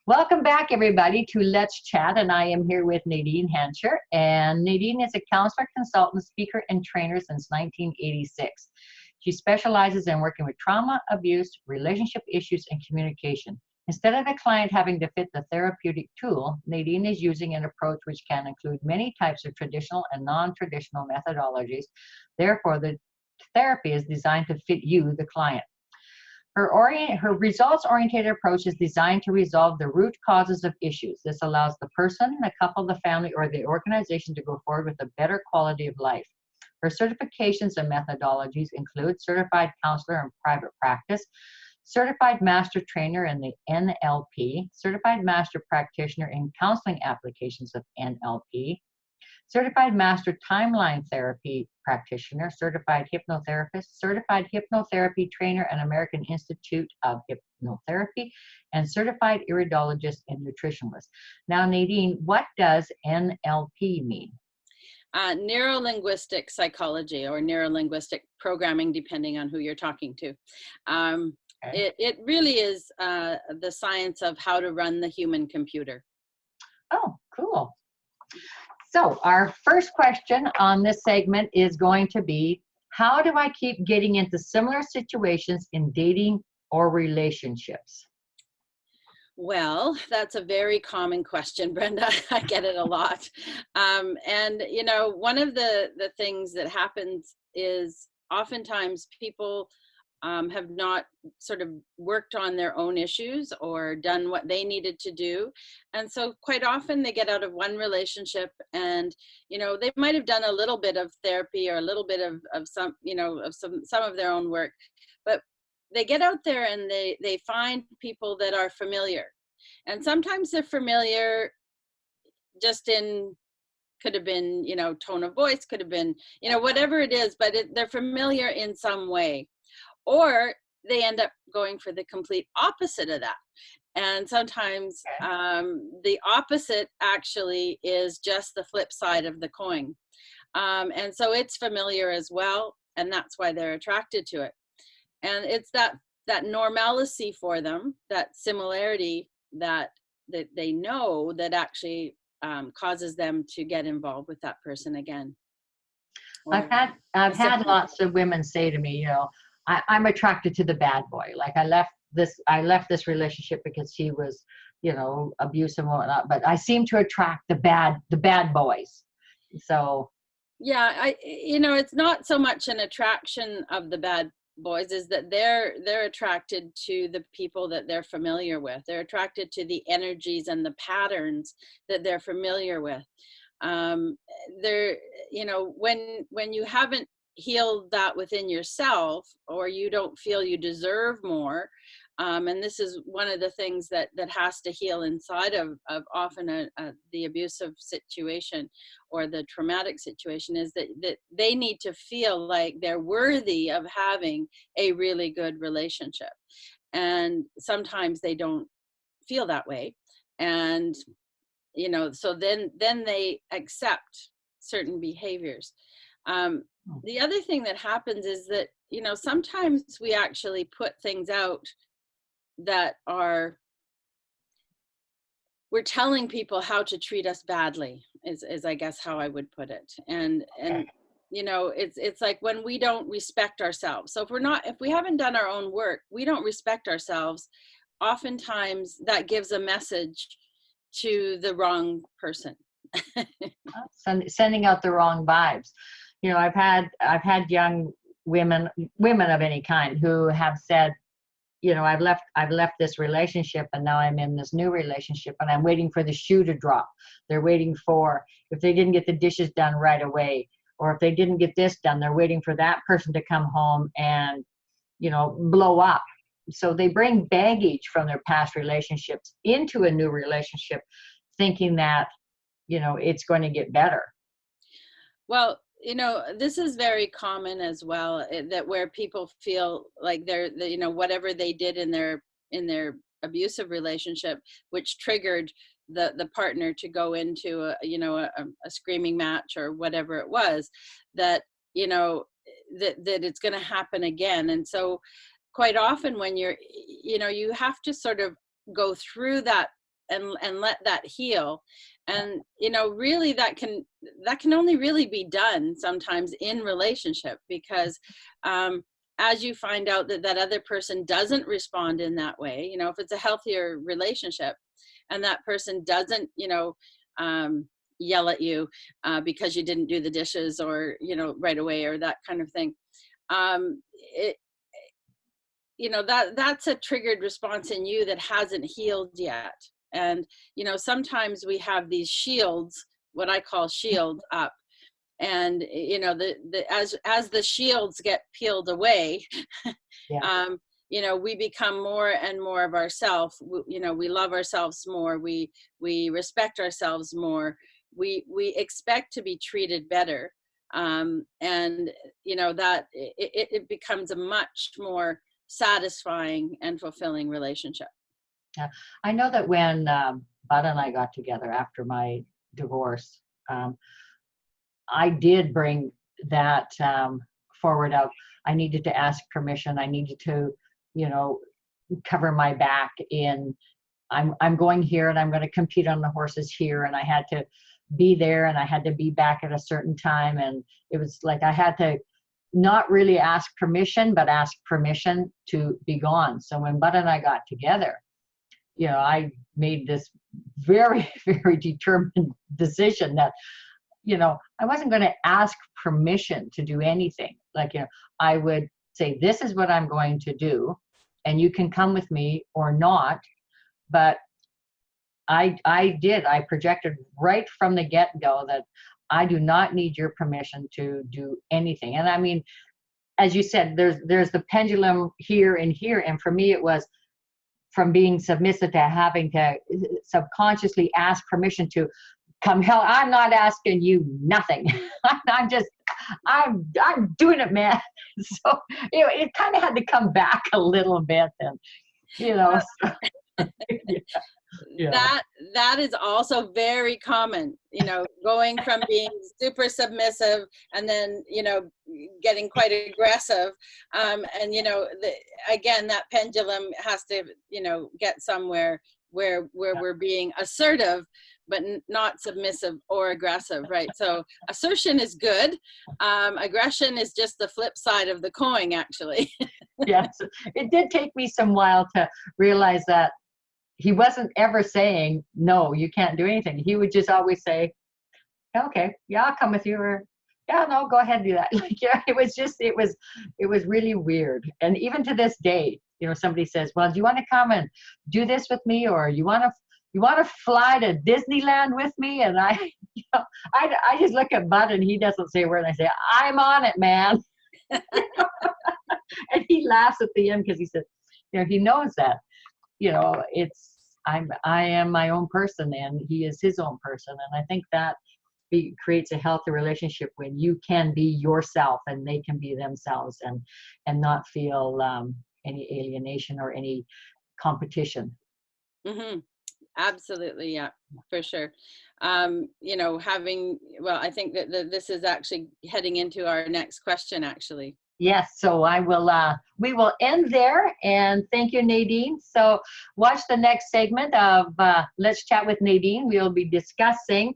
Welcome back, everybody, to Let's Chat, and I am here with Nadine Hanchar. And Nadine is a counselor, consultant, speaker, and trainer since 1986. She specializes in working with trauma, abuse, relationship issues, and communication. Instead of the client having to fit the therapeutic tool, Nadine is using an approach which can include many types of traditional and non-traditional methodologies. Therefore, the therapy is designed to fit you, the client. Her results-oriented approach is designed to resolve the root causes of issues. This allows the person, the couple, the family, or the organization to go forward with a better quality of life. Her certifications and methodologies include Certified Counselor in Private Practice, Certified Master Trainer in the NLP, Certified Master Practitioner in Counseling Applications of NLP, Certified Master Timeline Therapy Practitioner, Certified Hypnotherapist, Certified Hypnotherapy Trainer and American Institute of Hypnotherapy, and Certified Iridologist and Nutritionalist. Now, Nadine, what does NLP mean? Neuro-linguistic psychology or neuro-linguistic programming, depending on who you're talking to. It really is the science of how to run the human computer. Oh, cool. So our first question on this segment is going to be, how do I keep getting into similar situations in dating or relationships? Well, that's a very common question, Brenda. I get it a lot. And, you know, one of the things that happens is oftentimes people have not sort of worked on their own issues or done what they needed to do. And so quite often they get out of one relationship and, you know, they might have done a little bit of therapy or a little bit of some, you know, of some of their own work, but they get out there and they find people that are familiar. And sometimes they're familiar just in, could have been, you know, tone of voice, could have been, you know, whatever it is, but they're familiar in some way. Or they end up going for the complete opposite of that. And sometimes the opposite actually is just the flip side of the coin. And so it's familiar as well. And that's why they're attracted to it. And it's that normalcy for them, that similarity that they know that actually causes them to get involved with that person again. I've had lots of women say to me, you know, I'm attracted to the bad boy. Like I left this relationship because he was, you know, abusive and whatnot, but I seem to attract the bad boys. So yeah, you know, it's not so much an attraction of the bad boys, is that they're attracted to the people that they're familiar with. They're attracted to the energies and the patterns that they're familiar with. They're, you know, when you haven't healed that within yourself, or you don't feel you deserve more, and this is one of the things that has to heal inside of often the abusive situation or the traumatic situation, is that they need to feel like they're worthy of having a really good relationship. And sometimes they don't feel that way. And, you know, so then they accept certain behaviors. The other thing that happens is that, you know, sometimes we actually put things out that we're telling people how to treat us badly, is I guess how I would put it. And you know, it's like when we don't respect ourselves. So if we haven't done our own work, we don't respect ourselves. Oftentimes that gives a message to the wrong person. sending out the wrong vibes. You know, I've had young women of any kind who have said, you know, I've left this relationship and now I'm in this new relationship and I'm waiting for the shoe to drop. They're waiting for, if they didn't get the dishes done right away, or if they didn't get this done, they're waiting for that person to come home and, you know, blow up. So they bring baggage from their past relationships into a new relationship, thinking that, you know, it's going to get better. Well, you know, this is very common as well, that where people feel like they're you know, whatever they did in their abusive relationship, which triggered the partner to go into a screaming match or whatever it was, that, you know, that it's going to happen again. And so quite often when you're, you know, you have to sort of go through that and let that heal. And really that can only really be done sometimes in relationship, because as you find out that that other person doesn't respond in that way, if it's a healthier relationship and that person doesn't yell at you because you didn't do the dishes, or right away, or that kind of thing, it that's a triggered response in you that hasn't healed yet. And sometimes we have these shields, what I call shields up, and as the shields get peeled away, Yeah. we become more and more of ourselves. We love ourselves more, we respect ourselves more, we expect to be treated better, and that it becomes a much more satisfying and fulfilling relationship. Yeah. I know that when Bud and I got together after my divorce, I did bring that forward out. I needed to ask permission. I needed to, cover my back in, I'm going here and I'm going to compete on the horses here, and I had to be there and I had to be back at a certain time, and it was like I had to not really ask permission, but ask permission to be gone. So when Bud and I got together, I made this very, very determined decision that, I wasn't going to ask permission to do anything. Like, I would say, this is what I'm going to do, and you can come with me or not. But I projected right from the get-go that I do not need your permission to do anything. And I mean, as you said, there's the pendulum here and here. And for me, it was from being submissive to having to subconsciously ask permission to come hell. I'm not asking you nothing. I'm doing it, man. So, it kind of had to come back a little bit, and, so, yeah. That is also very common, going from being super submissive and then getting quite aggressive, and again, that pendulum has to get somewhere where we're being assertive but not submissive or aggressive, right? So assertion is good, aggression is just the flip side of the coin, actually. Yes, it did take me some while to realize that he wasn't ever saying, no, you can't do anything. He would just always say, okay, yeah, I'll come with you, or yeah, no, go ahead and do that. Like, yeah, it was really weird. And even to this day, somebody says, well, do you want to come and do this with me? Or you want to fly to Disneyland with me? And I just look at Bud and he doesn't say a word. And I say, I'm on it, man. And he laughs at the end because he said, he knows that, I am my own person and he is his own person. And I think that creates a healthy relationship when you can be yourself and they can be themselves, and not feel any alienation or any competition. Mm-hmm. Absolutely. Yeah, for sure. I think that this is actually heading into our next question, actually. Yes, so we will end there, and thank you, Nadine. So watch the next segment of Let's Chat with Nadine. We'll be discussing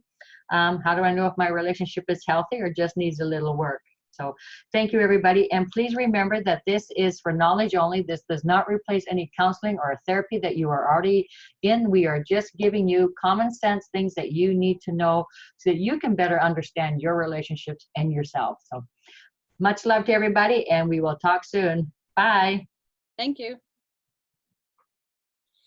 how do I know if my relationship is healthy or just needs a little work. So thank you, everybody. And please remember that this is for knowledge only. This does not replace any counseling or therapy that you are already in. We are just giving you common sense things that you need to know so that you can better understand your relationships and yourself. So much love to everybody, and we will talk soon. Bye. Thank you.